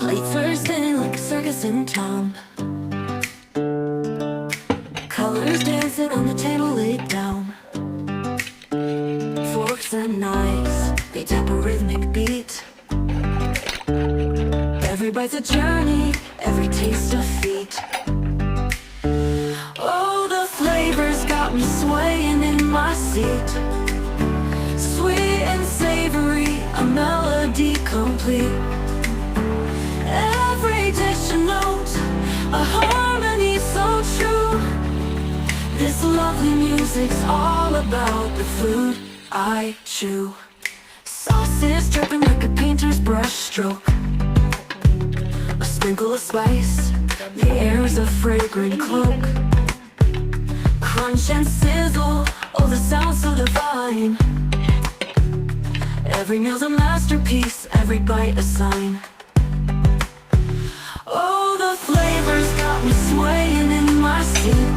Late first thing like a circus in town. Colors dancing on the table laid down. Forks and knives, they tap a rhythmic beat. Every bite's a journey, every taste a feat. Oh, the flavors got me swaying in my seat. Sweet and savory, a melody complete. Every dish a note, a harmony so true. This lovely music's all about the food I chew. Sauces dripping like a painter's brush stroke. A sprinkle of spice, the air's a fragrant cloak. Crunch and sizzle, oh the sound so divine. Every meal's a masterpiece, every bite a sign. Oh, the flavors got me swaying in my seat.